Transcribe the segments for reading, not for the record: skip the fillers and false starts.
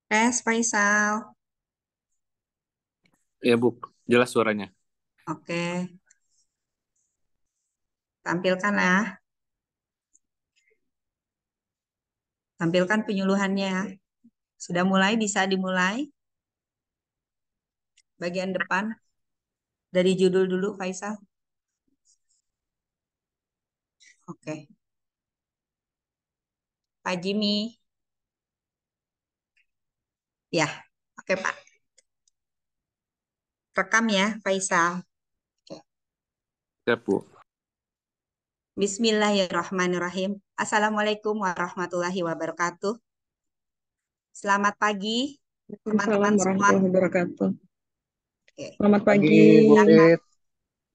Tes Faisal. Ya, Bu. Jelas suaranya. Oke, tampilkan ya. Tampilkan penyuluhannya. Sudah mulai, bisa dimulai. Bagian depan. Dari judul dulu, Faisal. Oke. Pak Jimmy. Ya, oke Pak. Rekam ya, Faisal. Oke. Siap, Bu. Bismillahirrahmanirrahim. Assalamualaikum warahmatullahi wabarakatuh. Selamat pagi, Waalaikumsalam teman-teman semua. warahmatullahi wabarakatuh. Oke, Selamat Pagi, pagi. Bu silakan. Fit.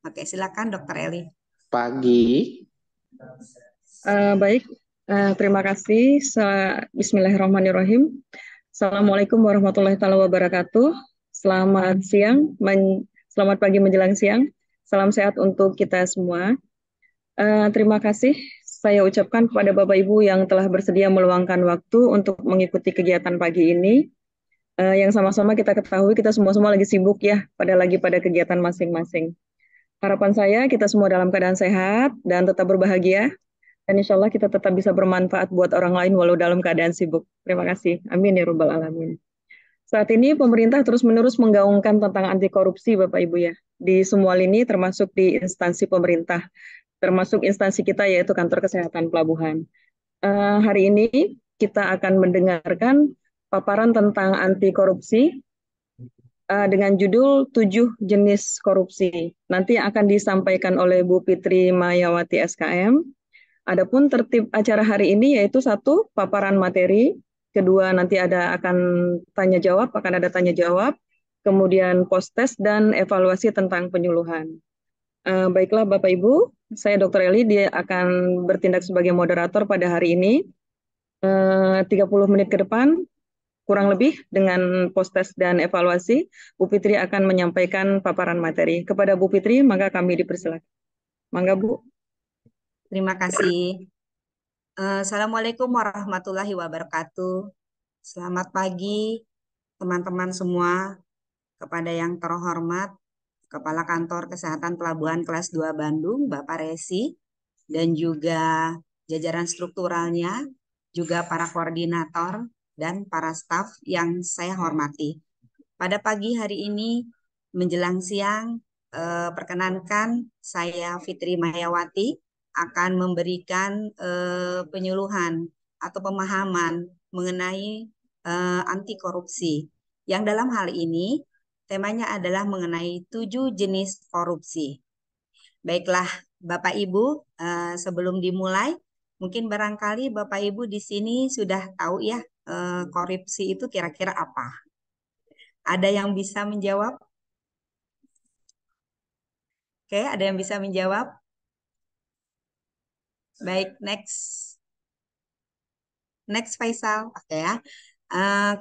Oke, silakan Dokter Eli. Pagi. Baik, terima kasih. Bismillahirrahmanirrahim. Assalamualaikum warahmatullahi taala wabarakatuh. Selamat siang, selamat pagi menjelang siang. Salam sehat untuk kita semua. Terima kasih saya ucapkan kepada Bapak Ibu yang telah bersedia meluangkan waktu untuk mengikuti kegiatan pagi ini. Yang sama-sama kita ketahui kita semua lagi sibuk ya, pada kegiatan masing-masing. Harapan saya kita semua dalam keadaan sehat dan tetap berbahagia. Dan insya Allah kita tetap bisa bermanfaat buat orang lain walau dalam keadaan sibuk. Terima kasih. Amin ya Rabbal Alamin. Saat ini pemerintah terus-menerus menggaungkan tentang anti korupsi Bapak Ibu ya. Di semua lini termasuk di instansi pemerintah. Termasuk instansi kita yaitu Kantor Kesehatan Pelabuhan. Hari ini kita akan mendengarkan paparan tentang anti korupsi dengan judul 7 jenis korupsi. Nanti akan disampaikan oleh Bu Fitri Mayawati SKM. Adapun tertib acara hari ini yaitu satu, paparan materi, kedua nanti akan ada tanya jawab, kemudian post test dan evaluasi tentang penyuluhan. Baiklah Bapak Ibu, saya Dr. Eli dia akan bertindak sebagai moderator pada hari ini. 30 menit ke depan kurang lebih dengan post test dan evaluasi, Bu Fitri akan menyampaikan paparan materi. Kepada Bu Fitri, maka kami dipersilakan. Mangga Bu. Terima kasih. Assalamualaikum warahmatullahi wabarakatuh. Selamat pagi, teman-teman semua. Kepada yang terhormat, Kepala Kantor Kesehatan Pelabuhan Kelas 2 Bandung, Bapak Resi, dan juga jajaran strukturalnya, juga para koordinator dan para staf yang saya hormati. Pada pagi hari ini, menjelang siang, perkenankan saya Fitri Mayawati akan memberikan penyuluhan atau pemahaman mengenai anti korupsi. Yang dalam hal ini temanya adalah mengenai 7 jenis korupsi. Baiklah, Bapak Ibu, sebelum dimulai, mungkin barangkali Bapak Ibu di sini sudah tahu ya korupsi itu kira-kira apa. Ada yang bisa menjawab? Oke, ada yang bisa menjawab? Baik, next. Next Faisal. Oke ya.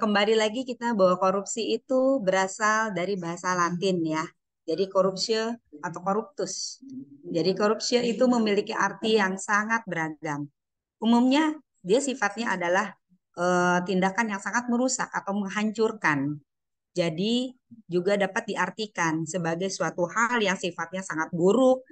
Kembali lagi kita bahwa korupsi itu berasal dari bahasa Latin ya. Jadi corruptio atau corruptus. Jadi corruptio itu memiliki arti yang sangat beragam. Umumnya dia sifatnya adalah tindakan yang sangat merusak atau menghancurkan. Jadi juga dapat diartikan sebagai suatu hal yang sifatnya sangat buruk,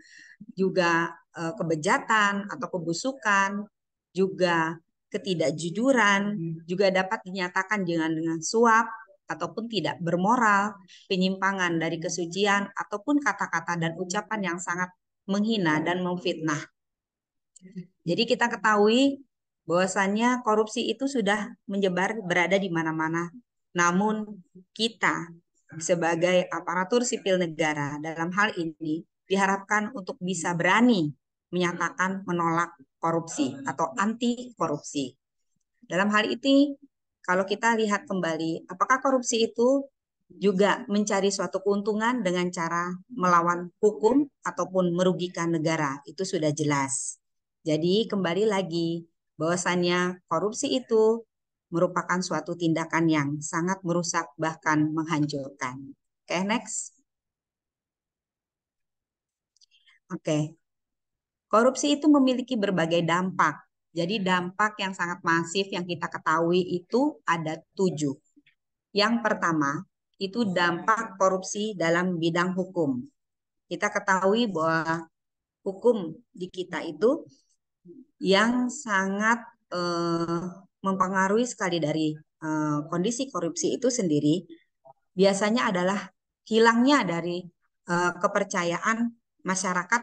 juga kebejatan atau kebusukan, juga ketidakjujuran, juga dapat dinyatakan dengan suap ataupun tidak bermoral, penyimpangan dari kesucian ataupun kata-kata dan ucapan yang sangat menghina dan memfitnah. Jadi kita ketahui bahwasannya korupsi itu sudah menyebar berada di mana-mana. Namun kita sebagai aparatur sipil negara dalam hal ini diharapkan untuk bisa berani menyatakan menolak korupsi atau anti korupsi. Dalam hal ini kalau kita lihat kembali apakah korupsi itu juga mencari suatu keuntungan dengan cara melawan hukum ataupun merugikan negara. Itu sudah jelas. Jadi kembali lagi bahwasannya korupsi itu merupakan suatu tindakan yang sangat merusak bahkan menghancurkan. Oke, next. Oke. Korupsi itu memiliki berbagai dampak. Jadi dampak yang sangat masif yang kita ketahui itu ada 7. Yang pertama, itu dampak korupsi dalam bidang hukum. Kita ketahui bahwa hukum di kita itu yang sangat mempengaruhi sekali dari kondisi korupsi itu sendiri, biasanya adalah hilangnya dari kepercayaan masyarakat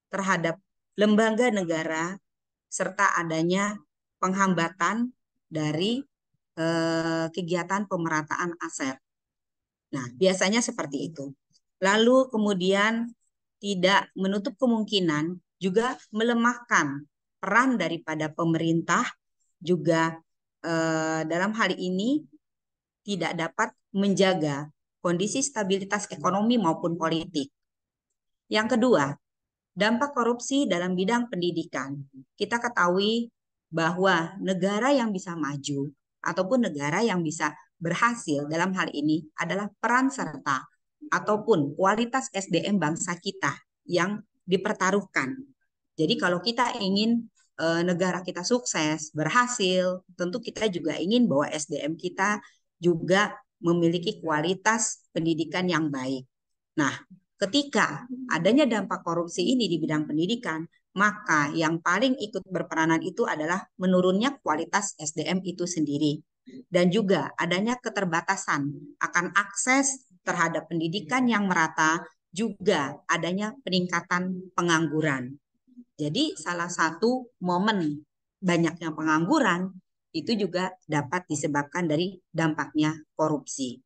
terhadap lembaga negara serta adanya penghambatan dari kegiatan pemerataan aset. Nah, biasanya seperti itu. Lalu kemudian tidak menutup kemungkinan juga melemahkan peran daripada pemerintah juga dalam hal ini tidak dapat menjaga kondisi stabilitas ekonomi maupun politik. Yang kedua, dampak korupsi dalam bidang pendidikan. Kita ketahui bahwa negara yang bisa maju ataupun negara yang bisa berhasil dalam hal ini adalah peran serta ataupun kualitas SDM bangsa kita yang dipertaruhkan. Jadi kalau kita ingin negara kita sukses, berhasil, tentu kita juga ingin bahwa SDM kita juga memiliki kualitas pendidikan yang baik. Nah, ketika adanya dampak korupsi ini di bidang pendidikan, maka yang paling ikut berperanan itu adalah menurunnya kualitas SDM itu sendiri. Dan juga adanya keterbatasan akan akses terhadap pendidikan yang merata, juga adanya peningkatan pengangguran. Jadi salah satu momen banyaknya pengangguran itu juga dapat disebabkan dari dampaknya korupsi.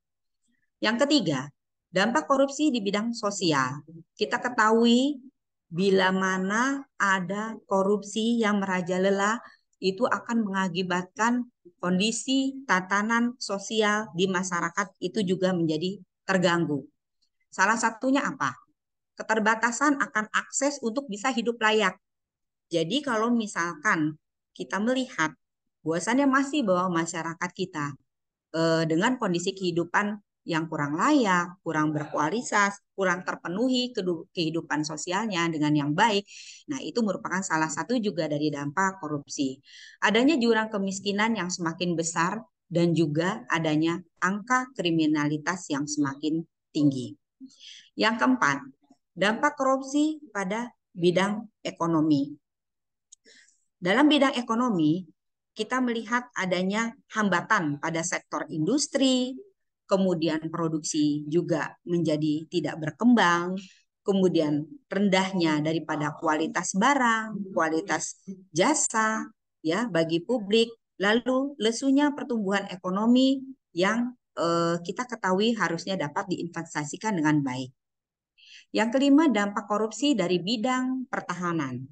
Yang ketiga, dampak korupsi di bidang sosial. Kita ketahui bila mana ada korupsi yang merajalela itu akan mengakibatkan kondisi tatanan sosial di masyarakat itu juga menjadi terganggu. Salah satunya apa? Keterbatasan akan akses untuk bisa hidup layak. Jadi kalau misalkan kita melihat bahwasannya masih bahwa masyarakat kita dengan kondisi kehidupan yang kurang layak, kurang berkualitas, kurang terpenuhi kehidupan sosialnya dengan yang baik. Nah, itu merupakan salah satu juga dari dampak korupsi. Adanya jurang kemiskinan yang semakin besar dan juga adanya angka kriminalitas yang semakin tinggi. Yang keempat, dampak korupsi pada bidang ekonomi. Dalam bidang ekonomi, kita melihat adanya hambatan pada sektor industri, kemudian produksi juga menjadi tidak berkembang, kemudian rendahnya daripada kualitas barang, kualitas jasa ya bagi publik, lalu lesunya pertumbuhan ekonomi yang kita ketahui harusnya dapat diinvestasikan dengan baik. Yang kelima, dampak korupsi dari bidang pertahanan.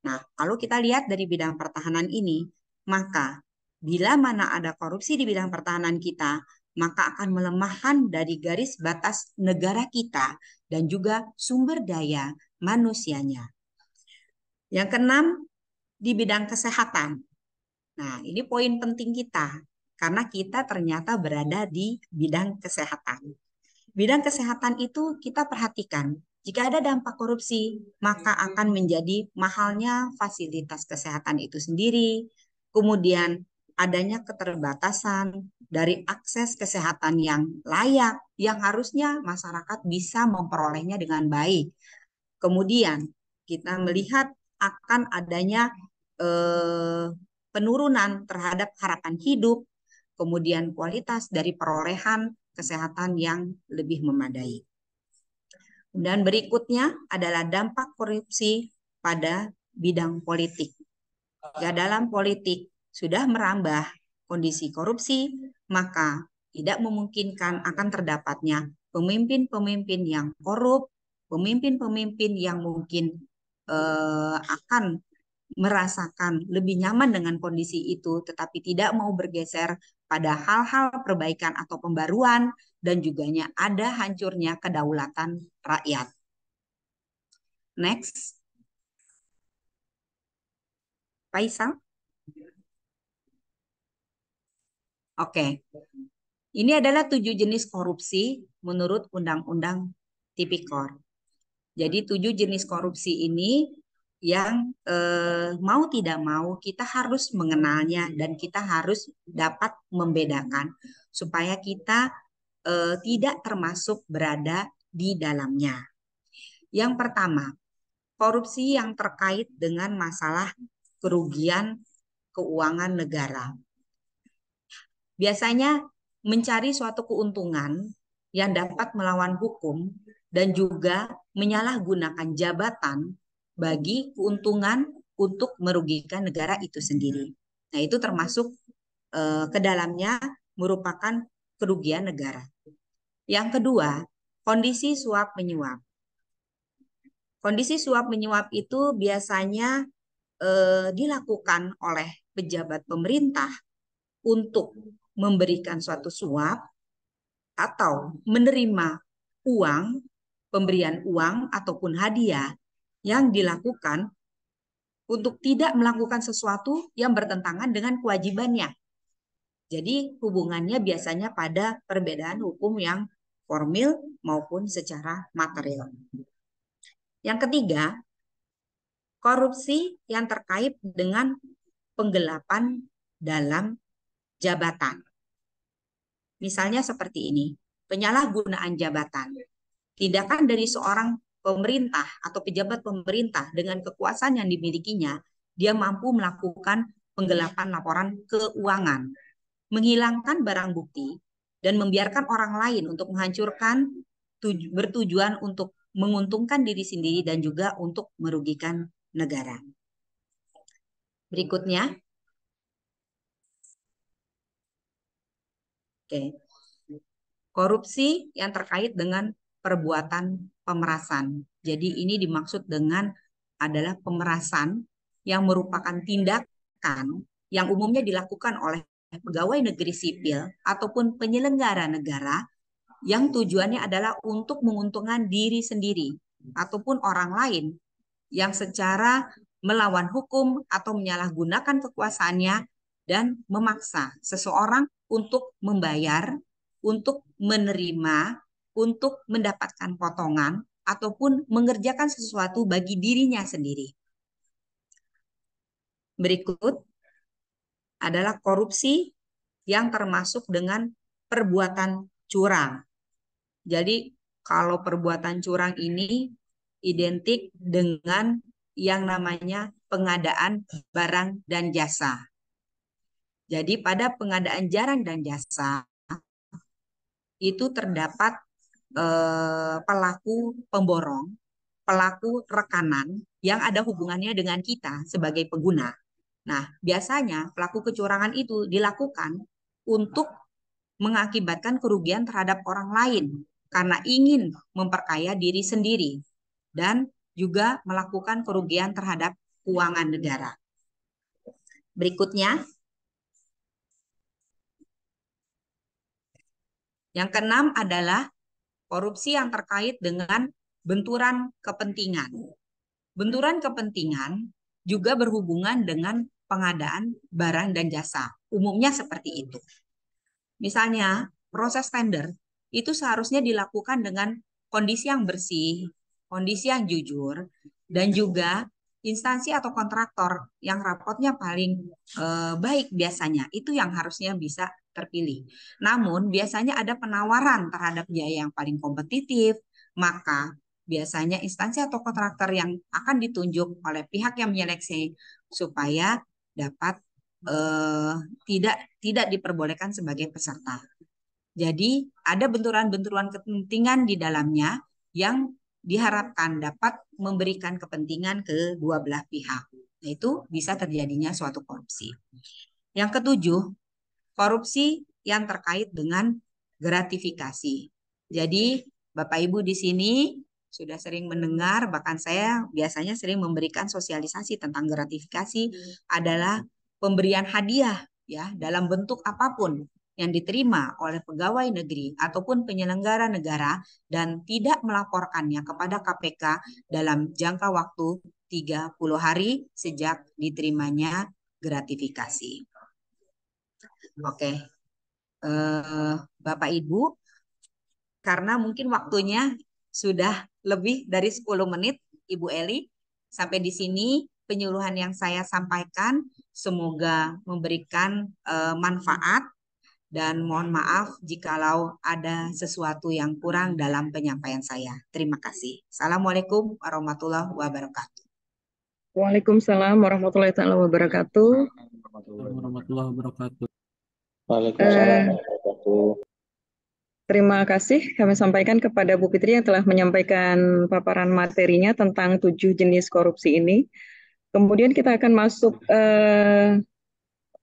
Nah, kalau kita lihat dari bidang pertahanan ini, maka bila mana ada korupsi di bidang pertahanan kita, maka akan melemahkan dari garis batas negara kita dan juga sumber daya manusianya. Yang keenam, di bidang kesehatan. Nah, ini poin penting kita, karena kita ternyata berada di bidang kesehatan. Bidang kesehatan itu kita perhatikan, jika ada dampak korupsi, maka akan menjadi mahalnya fasilitas kesehatan itu sendiri, kemudian adanya keterbatasan dari akses kesehatan yang layak, yang harusnya masyarakat bisa memperolehnya dengan baik. Kemudian kita melihat akan adanya penurunan terhadap harapan hidup, kemudian kualitas dari perolehan kesehatan yang lebih memadai. Dan berikutnya adalah dampak korupsi pada bidang politik. Jika dalam politik sudah merambah kondisi korupsi, maka tidak memungkinkan akan terdapatnya pemimpin-pemimpin yang korup, pemimpin-pemimpin yang mungkin akan merasakan lebih nyaman dengan kondisi itu, tetapi tidak mau bergeser pada hal-hal perbaikan atau pembaruan, dan juga ada hancurnya kedaulatan rakyat. Next. Faisal. Oke. Ini adalah 7 jenis korupsi menurut Undang-Undang Tipikor. Jadi 7 jenis korupsi ini yang mau tidak mau kita harus mengenalnya dan kita harus dapat membedakan supaya kita tidak termasuk berada di dalamnya. Yang pertama, korupsi yang terkait dengan masalah kerugian keuangan negara. Biasanya mencari suatu keuntungan yang dapat melawan hukum dan juga menyalahgunakan jabatan bagi keuntungan untuk merugikan negara itu sendiri. Nah, itu termasuk ke dalamnya merupakan kerugian negara. Yang kedua, kondisi suap menyuap. Kondisi suap menyuap itu biasanya dilakukan oleh pejabat pemerintah untuk memberikan suatu suap atau menerima uang, pemberian uang ataupun hadiah yang dilakukan untuk tidak melakukan sesuatu yang bertentangan dengan kewajibannya. Jadi hubungannya biasanya pada perbedaan hukum yang formil maupun secara material. Yang ketiga, korupsi yang terkait dengan penggelapan dalam jabatan. Misalnya seperti ini, penyalahgunaan jabatan. Tindakan dari seorang pemerintah atau pejabat pemerintah dengan kekuasaan yang dimilikinya, dia mampu melakukan penggelapan laporan keuangan, menghilangkan barang bukti, dan membiarkan orang lain untuk menghancurkan bertujuan untuk menguntungkan diri sendiri dan juga untuk merugikan negara. Berikutnya, oke, korupsi yang terkait dengan perbuatan pemerasan. Jadi ini dimaksud dengan adalah pemerasan yang merupakan tindakan yang umumnya dilakukan oleh pegawai negeri sipil ataupun penyelenggara negara yang tujuannya adalah untuk menguntungkan diri sendiri ataupun orang lain yang secara melawan hukum atau menyalahgunakan kekuasaannya dan memaksa seseorang untuk membayar, untuk menerima, untuk mendapatkan potongan ataupun mengerjakan sesuatu bagi dirinya sendiri. Berikut adalah korupsi yang termasuk dengan perbuatan curang. Jadi kalau perbuatan curang ini identik dengan yang namanya pengadaan barang dan jasa. Jadi pada pengadaan barang dan jasa itu terdapat pelaku pemborong, pelaku rekanan yang ada hubungannya dengan kita sebagai pengguna. Nah, biasanya pelaku kecurangan itu dilakukan untuk mengakibatkan kerugian terhadap orang lain karena ingin memperkaya diri sendiri dan juga melakukan kerugian terhadap keuangan negara. Berikutnya, yang keenam adalah korupsi yang terkait dengan benturan kepentingan. Benturan kepentingan juga berhubungan dengan pengadaan barang dan jasa. Umumnya seperti itu. Misalnya, proses tender itu seharusnya dilakukan dengan kondisi yang bersih, kondisi yang jujur, dan juga instansi atau kontraktor yang rapotnya paling baik biasanya, itu yang harusnya bisa terpilih. Namun, biasanya ada penawaran terhadap biaya yang paling kompetitif, maka biasanya instansi atau kontraktor yang akan ditunjuk oleh pihak yang menyeleksi supaya dapat tidak diperbolehkan sebagai peserta. Jadi ada benturan-benturan kepentingan di dalamnya yang diharapkan dapat memberikan kepentingan ke dua belah pihak. Nah, itu bisa terjadinya suatu korupsi. Yang ketujuh, korupsi yang terkait dengan gratifikasi. Jadi Bapak Ibu di sini sudah sering mendengar, bahkan saya biasanya sering memberikan sosialisasi tentang gratifikasi adalah pemberian hadiah ya dalam bentuk apapun yang diterima oleh pegawai negeri ataupun penyelenggara negara dan tidak melaporkannya kepada KPK dalam jangka waktu 30 hari sejak diterimanya gratifikasi. Oke, Bapak Ibu, karena mungkin waktunya sudah lebih dari 10 menit, Ibu Eli, sampai di sini penyuluhan yang saya sampaikan semoga memberikan manfaat dan mohon maaf jikalau ada sesuatu yang kurang dalam penyampaian saya. Terima kasih. Assalamualaikum warahmatullahi wabarakatuh. Waalaikumsalam warahmatullahi taala wabarakatuh. Warahmatullahi wabarakatuh. Waalaikumsalam Eh, warahmatullahi Terima kasih kami sampaikan kepada Bu Fitri yang telah menyampaikan paparan materinya tentang 7 jenis korupsi ini. Kemudian kita akan masuk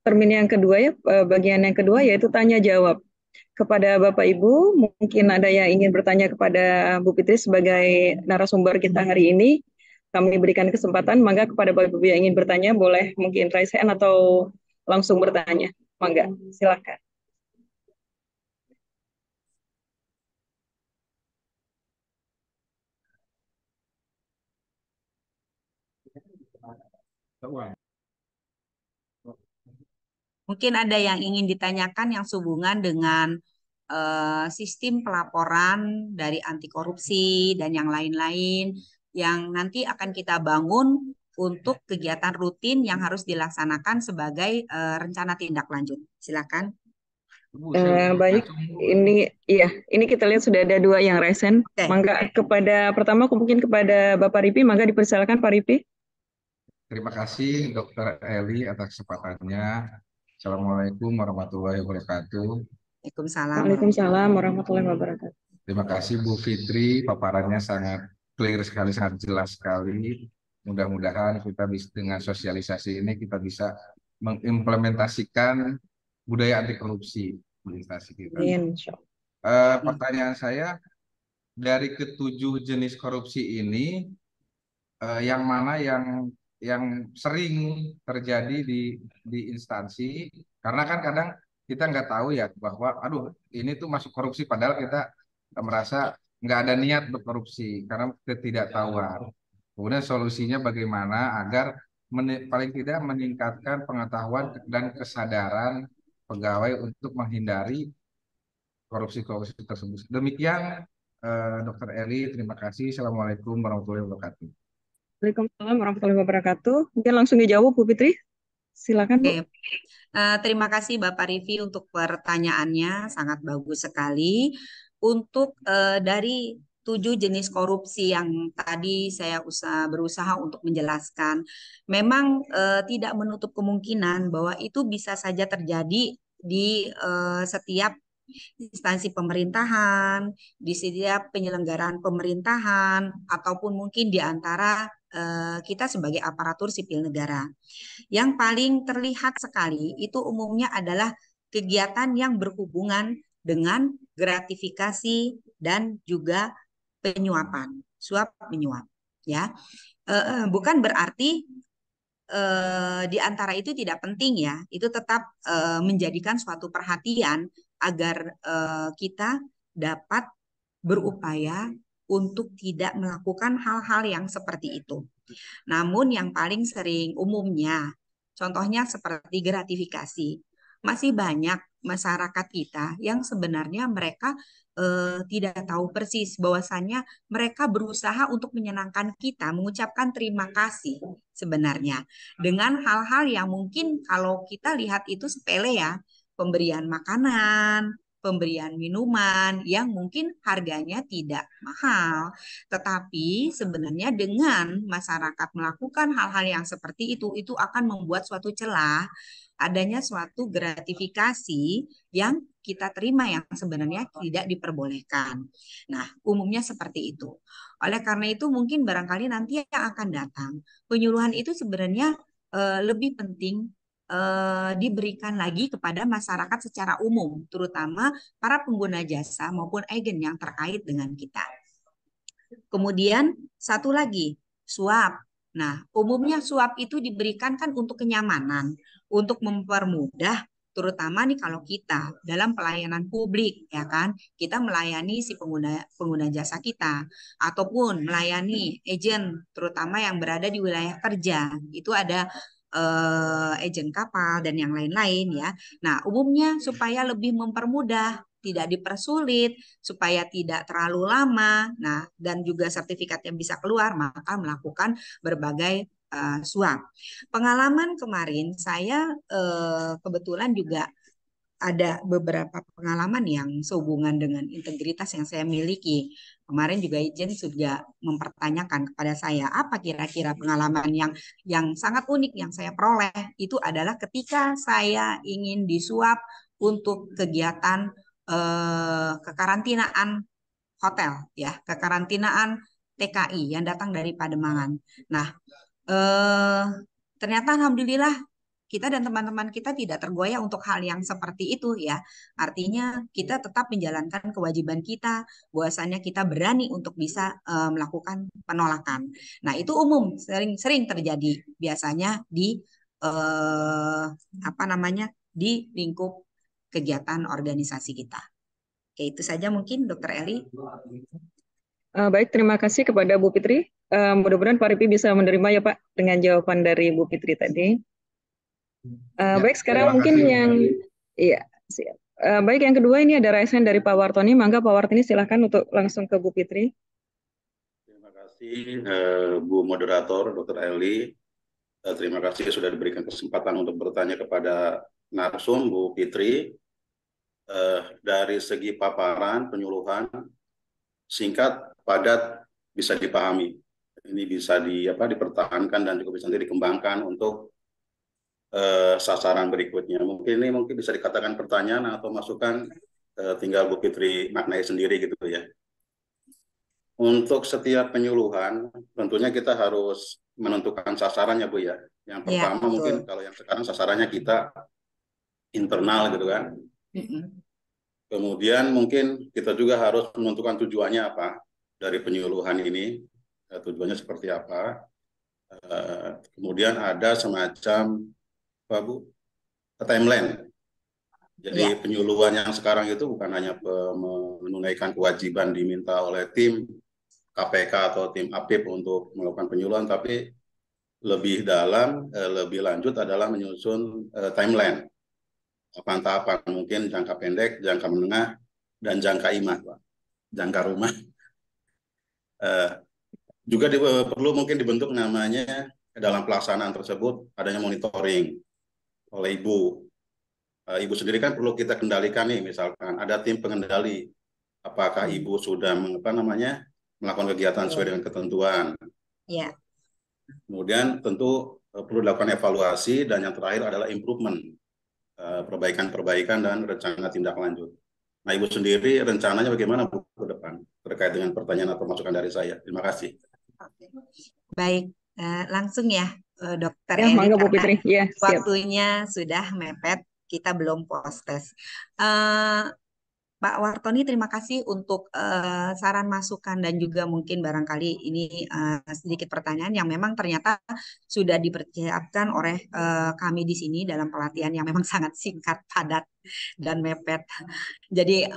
termin yang kedua ya, bagian yang kedua yaitu tanya jawab. Kepada Bapak Ibu, mungkin ada yang ingin bertanya kepada Bu Fitri sebagai narasumber kita hari ini. Kami berikan kesempatan, maka kepada Bapak Ibu yang ingin bertanya boleh mungkin raise hand atau langsung bertanya. Mangga, silakan. Mungkin ada yang ingin ditanyakan yang sehubungan dengan sistem pelaporan dari anti korupsi dan yang lain-lain yang nanti akan kita bangun untuk kegiatan rutin yang harus dilaksanakan sebagai rencana tindak lanjut. Silakan. Baik, ini kita lihat sudah ada 2 yang resen. Oke. Mangga pertama mungkin kepada Bapak Ripi, mangga dipersilakan Pak Ripi. Terima kasih Dr. Eli atas kesempatannya. Assalamualaikum warahmatullahi wabarakatuh. Waalaikumsalam. Waalaikumsalam warahmatullahi wabarakatuh. Terima kasih Bu Fitri, paparannya sangat clear sekali, sangat jelas sekali. Mudah-mudahan kita bisa dengan sosialisasi ini kita bisa mengimplementasikan budaya anti korupsi di instansi kita. Insya Pertanyaan saya, dari ketujuh jenis korupsi ini, yang mana yang sering terjadi di instansi? Karena kan kadang kita nggak tahu ya bahwa, aduh ini tuh masuk korupsi, padahal kita merasa nggak ada niat berkorupsi karena ketidaktahuan. Kemudian solusinya bagaimana agar paling tidak meningkatkan pengetahuan dan kesadaran pegawai untuk menghindari korupsi-korupsi tersebut. Demikian, Dr. Eli, terima kasih. Assalamualaikum warahmatullahi wabarakatuh. Waalaikumsalam warahmatullahi wabarakatuh. Mungkin langsung dijawab Bu Fitri. Silakan Bu. Oke. Terima kasih Bapak Rivi untuk pertanyaannya, sangat bagus sekali. Untuk dari 7 jenis korupsi yang tadi saya berusaha untuk menjelaskan, memang tidak menutup kemungkinan bahwa itu bisa saja terjadi di setiap instansi pemerintahan, di setiap penyelenggaraan pemerintahan, ataupun mungkin di antara kita sebagai aparatur sipil negara. Yang paling terlihat sekali itu umumnya adalah kegiatan yang berhubungan dengan gratifikasi dan juga penyuapan, suap menyuap, ya. Bukan berarti di antara itu tidak penting ya, itu tetap menjadikan suatu perhatian agar kita dapat berupaya untuk tidak melakukan hal-hal yang seperti itu. Namun yang paling sering umumnya, contohnya seperti gratifikasi, masih banyak masyarakat kita yang sebenarnya mereka tidak tahu persis bahwasannya mereka berusaha untuk menyenangkan kita, mengucapkan terima kasih sebenarnya dengan hal-hal yang mungkin kalau kita lihat itu sepele ya, pemberian makanan, pemberian minuman yang mungkin harganya tidak mahal. Tetapi sebenarnya dengan masyarakat melakukan hal-hal yang seperti itu akan membuat suatu celah adanya suatu gratifikasi yang kita terima yang sebenarnya tidak diperbolehkan. Nah, umumnya seperti itu. Oleh karena itu mungkin barangkali nanti yang akan datang, penyuluhan itu sebenarnya lebih penting diberikan lagi kepada masyarakat secara umum, terutama para pengguna jasa maupun agen yang terkait dengan kita. Kemudian satu lagi, suap. Nah, umumnya suap itu diberikan kan untuk kenyamanan, untuk mempermudah terutama nih kalau kita dalam pelayanan publik ya kan, kita melayani si pengguna jasa kita ataupun melayani agen terutama yang berada di wilayah kerja. Itu ada agen kapal dan yang lain-lain ya. Nah, umumnya supaya lebih mempermudah, tidak dipersulit, supaya tidak terlalu lama. Nah, dan juga sertifikat yang bisa keluar, maka melakukan berbagai suap. Pengalaman kemarin saya kebetulan juga ada beberapa pengalaman yang sehubungan dengan integritas yang saya miliki. Kemarin juga Ijen sudah mempertanyakan kepada saya, apa kira-kira pengalaman yang sangat unik yang saya peroleh itu adalah ketika saya ingin disuap untuk kegiatan kekarantinaan hotel, ya, kekarantinaan TKI yang datang dari Pademangan. Nah, eh, ternyata alhamdulillah kita dan teman-teman kita tidak tergoyah untuk hal yang seperti itu, ya. Artinya kita tetap menjalankan kewajiban kita, bahwasannya kita berani untuk bisa melakukan penolakan. Nah, itu umum sering terjadi biasanya di eh, apa namanya, di lingkup kegiatan organisasi kita. Oke, itu saja mungkin Dokter Eli. Baik, terima kasih kepada Bu Fitri. Mudah-mudahan Pak Ripi bisa menerima ya Pak dengan jawaban dari Bu Fitri tadi. Ya, Baik, sekarang terima mungkin kasih. yang iya, siap. Baik, yang kedua ini ada raise hand dari Pak Wartoni. Mangga Pak Wartoni silahkan untuk langsung ke Bu Fitri. Terima kasih Bu Moderator, Dr. Eli. Terima kasih sudah diberikan kesempatan untuk bertanya kepada narsum Bu Fitri. Dari segi paparan, penyuluhan, singkat, padat, bisa dipahami. Ini bisa dipertahankan dan juga bisa nanti dikembangkan untuk sasaran berikutnya. Mungkin bisa dikatakan pertanyaan atau masukan, tinggal Bu Fitri maknai sendiri gitu ya. Untuk setiap penyuluhan, tentunya kita harus menentukan sasarannya Bu ya. Yang pertama betul. mungkin kalau yang sekarang sasarannya kita internal gitu kan. Kemudian mungkin kita juga harus menentukan tujuannya apa dari penyuluhan ini, tujuannya seperti apa. Kemudian ada semacam apa Bu? Timeline. Jadi penyuluhan yang sekarang itu bukan hanya menunaikan kewajiban diminta oleh tim KPK atau tim APIP untuk melakukan penyuluhan, tapi lebih dalam, lebih lanjut adalah menyusun timeline. Tahapan-tahapan mungkin jangka pendek, jangka menengah, dan jangka imah, Pak. Jangka rumah. Juga perlu mungkin dibentuk namanya dalam pelaksanaan tersebut adanya monitoring oleh Ibu. Ibu sendiri kan perlu kita kendalikan nih, misalkan ada tim pengendali. Apakah Ibu sudah melakukan kegiatan sesuai dengan ketentuan. Ya. Kemudian tentu perlu dilakukan evaluasi dan yang terakhir adalah improvement, perbaikan-perbaikan dan rencana tindak lanjut. Nah, Ibu sendiri rencananya bagaimana Bu ke depan terkait dengan pertanyaan atau masukan dari saya? Terima kasih. Baik, langsung ya Dokter Ya, Eli, mangga Bu karena Fitri. Ya, siap. waktunya sudah mepet, kita belum post test. Pak Wartoni, terima kasih untuk saran masukan dan juga mungkin barangkali ini sedikit pertanyaan yang memang ternyata sudah dipersiapkan oleh kami di sini dalam pelatihan yang memang sangat singkat, padat, dan mepet. Jadi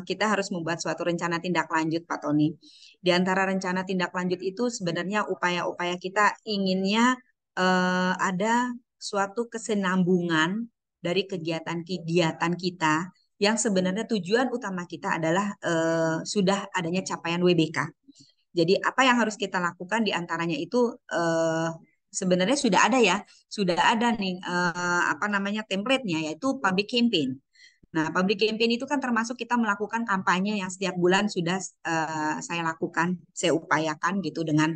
kita harus membuat suatu rencana tindak lanjut, Pak Tony. Di antara rencana tindak lanjut itu sebenarnya upaya-upaya kita inginnya ada suatu kesinambungan dari kegiatan-kegiatan kita yang sebenarnya tujuan utama kita adalah sudah adanya capaian WBK. Jadi apa yang harus kita lakukan di antaranya itu sebenarnya sudah ada nih template-nya, yaitu public campaign. Nah, public campaign itu kan termasuk kita melakukan kampanye yang setiap bulan sudah saya lakukan, saya upayakan gitu dengan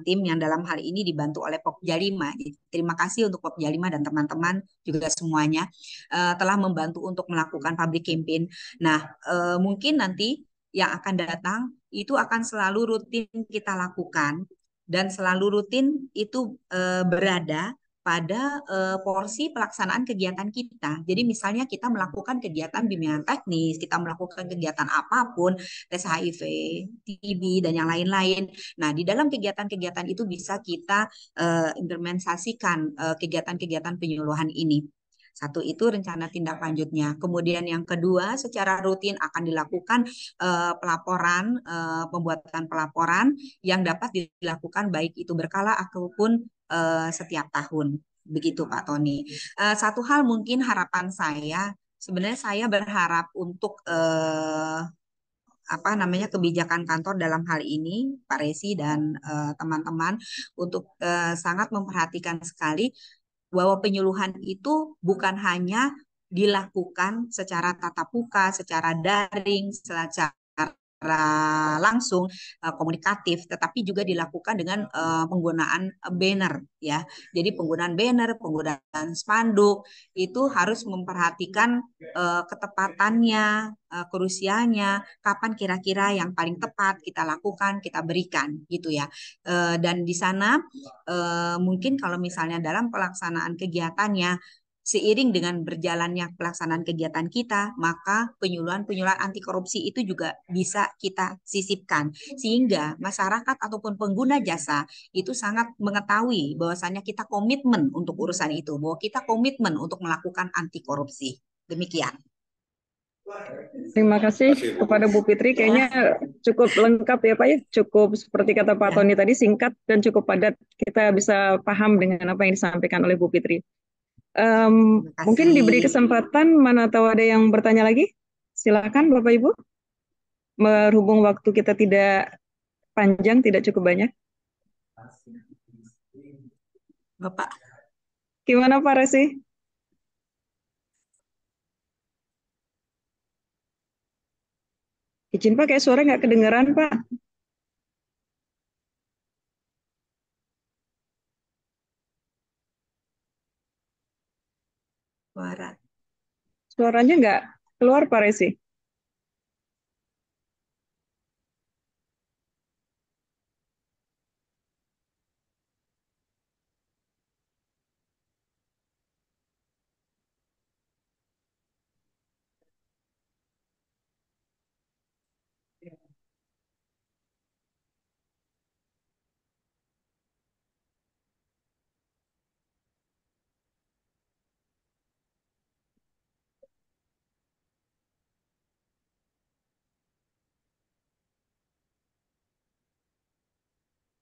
tim yang dalam hal ini dibantu oleh Pokja 5. Jadi, terima kasih untuk Pokja 5 dan teman-teman juga semuanya telah membantu untuk melakukan public campaign. Nah, mungkin nanti yang akan datang itu akan selalu rutin kita lakukan dan selalu rutin itu berada pada porsi pelaksanaan kegiatan kita. Jadi misalnya kita melakukan kegiatan bimbingan teknis, kita melakukan kegiatan apapun, tes HIV, TB, dan yang lain-lain. Nah, di dalam kegiatan-kegiatan itu bisa kita implementasikan kegiatan-kegiatan penyuluhan ini. Satu itu rencana tindak lanjutnya. Kemudian yang kedua, secara rutin akan dilakukan pembuatan pelaporan yang dapat dilakukan baik itu berkala ataupun setiap tahun. Begitu Pak Tony. Satu hal mungkin harapan saya, sebenarnya saya berharap untuk kebijakan kantor dalam hal ini, Pak Resi dan teman-teman untuk sangat memperhatikan sekali bahwa penyuluhan itu bukan hanya dilakukan secara tatap muka, secara daring, secara langsung komunikatif, tetapi juga dilakukan dengan penggunaan banner ya. Jadi penggunaan banner, penggunaan spanduk itu harus memperhatikan ketepatannya, krusialnya, kapan kira-kira yang paling tepat kita lakukan, kita berikan gitu ya. Dan di sana mungkin kalau misalnya dalam pelaksanaan kegiatannya seiring dengan berjalannya pelaksanaan kegiatan kita, maka penyuluhan-penyuluhan anti korupsi itu juga bisa kita sisipkan. Sehingga masyarakat ataupun pengguna jasa itu sangat mengetahui bahwasannya kita komitmen untuk urusan itu, bahwa kita komitmen untuk melakukan anti korupsi. Demikian. Terima kasih Terima kasih, Bu. kepada Bu Fitri. Kayaknya cukup lengkap ya Pak ya. Cukup seperti kata Pak Ya. Tony tadi, singkat dan cukup padat. Kita bisa paham dengan apa yang disampaikan oleh Bu Fitri. Terima Mungkin diberi kasih. kesempatan, mana tahu ada yang bertanya lagi? Silakan Bapak Ibu. Berhubung waktu kita tidak panjang, tidak cukup banyak. Bapak. Gimana Pak Resi? Izin Pak, kayak suara nggak kedengeran Pak. Suara. Suaranya nggak keluar Pak Resi.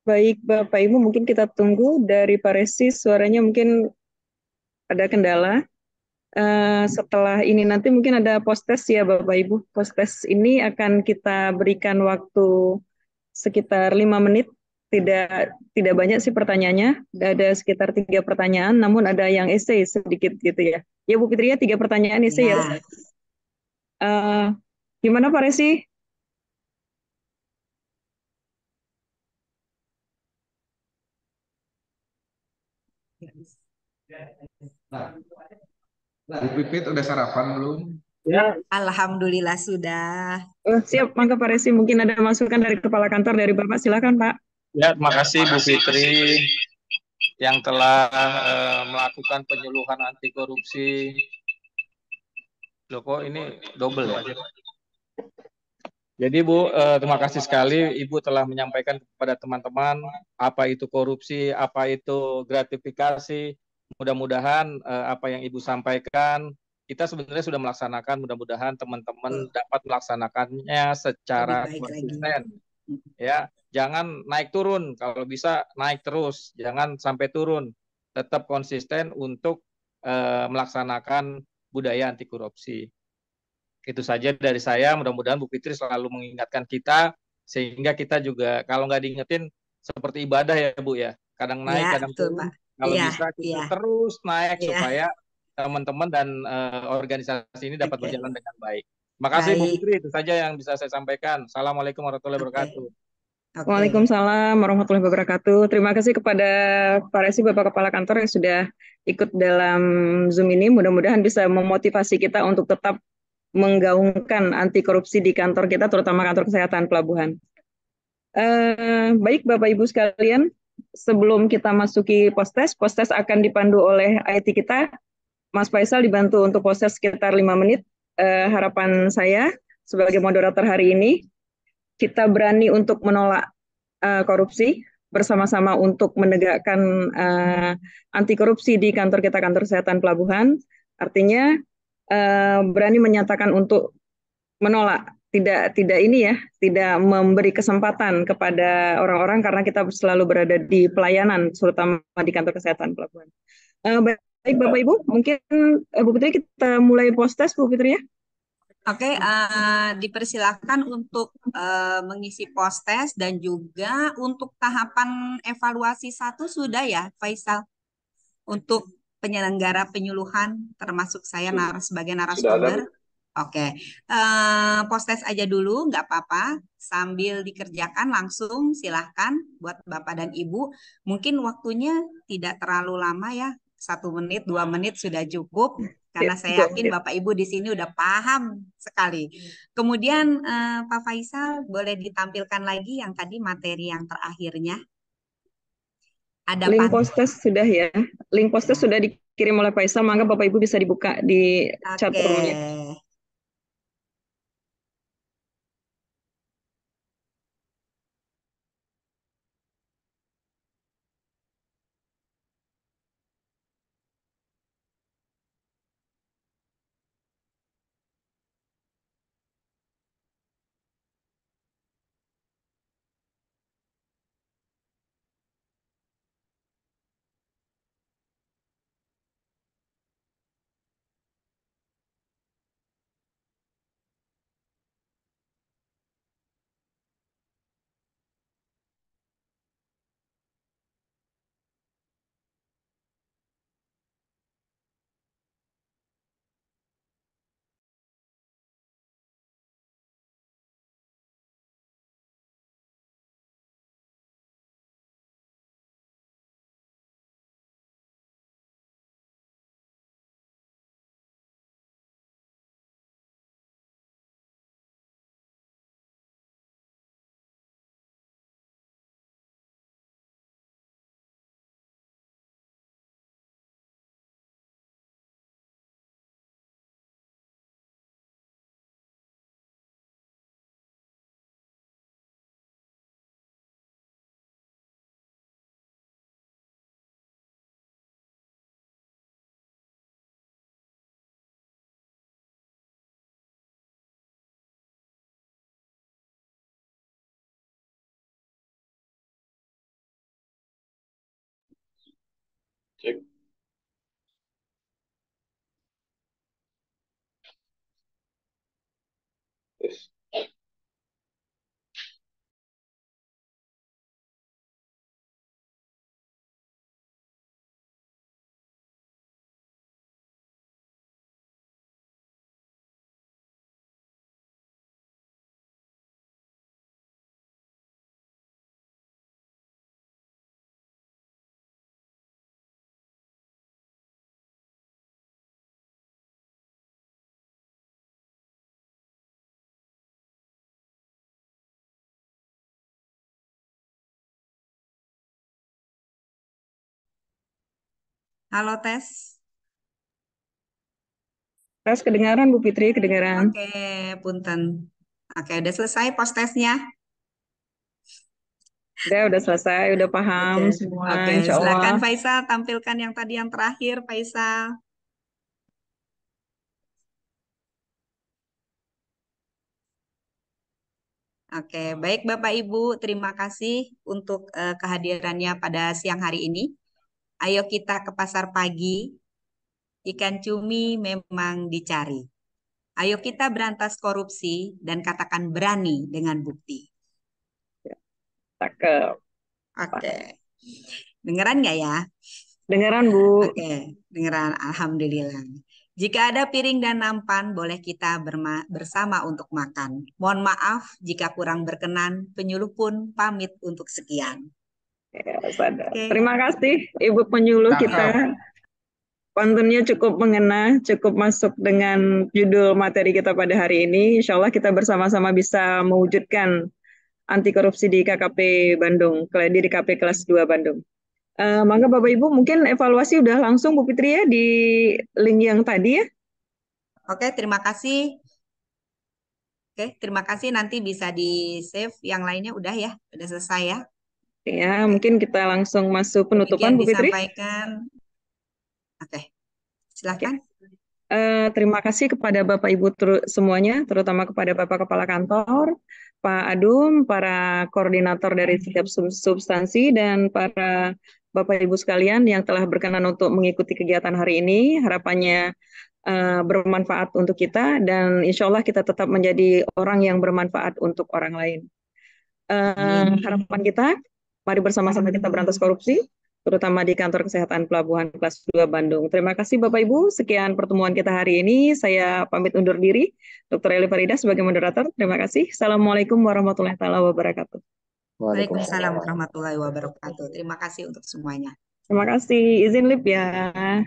Baik Bapak Ibu, mungkin kita tunggu dari Pak Resi, suaranya mungkin ada kendala. Setelah ini nanti mungkin ada post-test ya Bapak Ibu. Post-test ini akan kita berikan waktu sekitar 5 menit. Tidak banyak sih pertanyaannya. Ada sekitar 3 pertanyaan, namun ada yang esai sedikit gitu ya. Ya Bu Fitri ya, 3 pertanyaan esai ya. Ya. Gimana Pak Resi? Bu Pipit udah sarapan belum? Ya, Alhamdulillah sudah. Siap, mangga Pak Resi. Mungkin ada masukan dari Kepala Kantor dari Bapak. Silakan Pak. ya, terima kasih Bu Fitri yang telah melakukan penyuluhan anti korupsi. Loh kok ini double ya? Jadi Bu, terima kasih sekali Ibu telah menyampaikan kepada teman-teman apa itu korupsi, apa itu gratifikasi. Mudah-mudahan apa yang Ibu sampaikan, kita sebenarnya sudah melaksanakan, mudah-mudahan teman-teman dapat melaksanakannya secara Lebih baik lagi. konsisten. Ya, jangan naik turun, kalau bisa naik terus, jangan sampai turun. Tetap konsisten untuk melaksanakan budaya anti korupsi. Itu saja dari saya, mudah-mudahan Bu Fitri selalu mengingatkan kita, sehingga kita juga kalau nggak diingetin seperti ibadah ya Bu ya, kadang naik, Ya, kadang betul turun. Pak. Kalau Iya, bisa kita iya, terus naik iya. supaya teman-teman dan organisasi ini dapat Oke. berjalan dengan baik. Terima kasih Bu Baik. Fitri, itu saja yang bisa saya sampaikan. Assalamualaikum warahmatullahi Oke. wabarakatuh. Oke. Waalaikumsalam warahmatullahi wabarakatuh. Terima kasih kepada Pak Resi, Bapak Kepala Kantor yang sudah ikut dalam Zoom ini. Mudah-mudahan bisa memotivasi kita untuk tetap menggaungkan anti korupsi di kantor kita, terutama kantor kesehatan pelabuhan. Baik Bapak Ibu sekalian, sebelum kita masuki post-test akan dipandu oleh IT kita. Mas Faisal dibantu untuk proses sekitar 5 menit. Harapan saya sebagai moderator hari ini, kita berani untuk menolak korupsi, bersama-sama untuk menegakkan anti korupsi di kantor kita, kantor kesehatan pelabuhan. Artinya berani menyatakan untuk menolak, tidak memberi kesempatan kepada orang-orang karena kita selalu berada di pelayanan, terutama di kantor kesehatan pelabuhan. Baik Bapak Ibu, mungkin Bu Fitri kita mulai post-test Bu Fitri ya. Oke, dipersilakan untuk mengisi post-test dan juga untuk tahapan evaluasi 1 sudah ya, Faisal, untuk penyelenggara penyuluhan, termasuk saya sebagai Sudah ada, narasumber. Bu. Oke, post-test aja dulu, nggak apa-apa. Sambil dikerjakan langsung, silahkan buat Bapak dan Ibu. Mungkin waktunya tidak terlalu lama ya, 1 menit, 2 menit sudah cukup. Karena saya yakin Bapak Ibu di sini udah paham sekali. Kemudian Pak Faisal boleh ditampilkan lagi yang tadi materi yang terakhirnya. Ada Link pantun. post-test sudah ya. Link post-test sudah dikirim oleh Faisal, maka Bapak Ibu bisa dibuka di chat Oke. room-nya. Cek. Tes. Halo tes. Tes kedengaran Bu Fitri, kedengaran. Oke, punten. Oke, udah selesai post-testnya. Udah selesai, udah paham Oke, semua, oke. insya Allah. Silakan Faisal tampilkan yang tadi yang terakhir, Faisal. Oke, baik Bapak Ibu, terima kasih untuk kehadirannya pada siang hari ini. Ayo kita ke pasar pagi. Ikan cumi memang dicari. Ayo kita berantas korupsi dan katakan berani dengan bukti. Cakep. Oke. Dengeran nggak ya? Dengeran Bu. Oke, dengeran. Alhamdulillah. Jika ada piring dan nampan, boleh kita bersama untuk makan. Mohon maaf jika kurang berkenan, penyuluh pun pamit untuk sekian. Ya, sadar. Oke. Terima kasih Ibu penyuluh kita. Pantunnya cukup mengena, cukup masuk dengan judul materi kita pada hari ini. Insya Allah kita bersama-sama bisa mewujudkan anti korupsi di KKP Bandung, di KP kelas 2 Bandung. Maka Bapak Ibu mungkin evaluasi udah langsung Bu Fitri ya di link yang tadi ya. Oke, terima kasih. Oke, terima kasih. Nanti bisa di-save. Yang lainnya udah ya, udah selesai ya. Ya, mungkin kita langsung masuk penutupan Demikian Bu Fitri. disampaikan. Oke, silakan. Terima kasih kepada Bapak Ibu semuanya, terutama kepada Bapak Kepala Kantor, Pak Adum, para koordinator dari setiap substansi, dan para Bapak Ibu sekalian yang telah berkenan untuk mengikuti kegiatan hari ini. Harapannya bermanfaat untuk kita, dan insya Allah kita tetap menjadi orang yang bermanfaat untuk orang lain. Harapan kita, mari bersama-sama kita berantas korupsi, terutama di Kantor Kesehatan Pelabuhan Kelas 2 Bandung. Terima kasih Bapak Ibu, sekian pertemuan kita hari ini. Saya pamit undur diri. Dr. Eli Farida sebagai moderator, terima kasih. Assalamualaikum warahmatullahi wabarakatuh. Waalaikumsalam warahmatullahi wabarakatuh. Terima kasih untuk semuanya. Terima kasih, izin lip ya.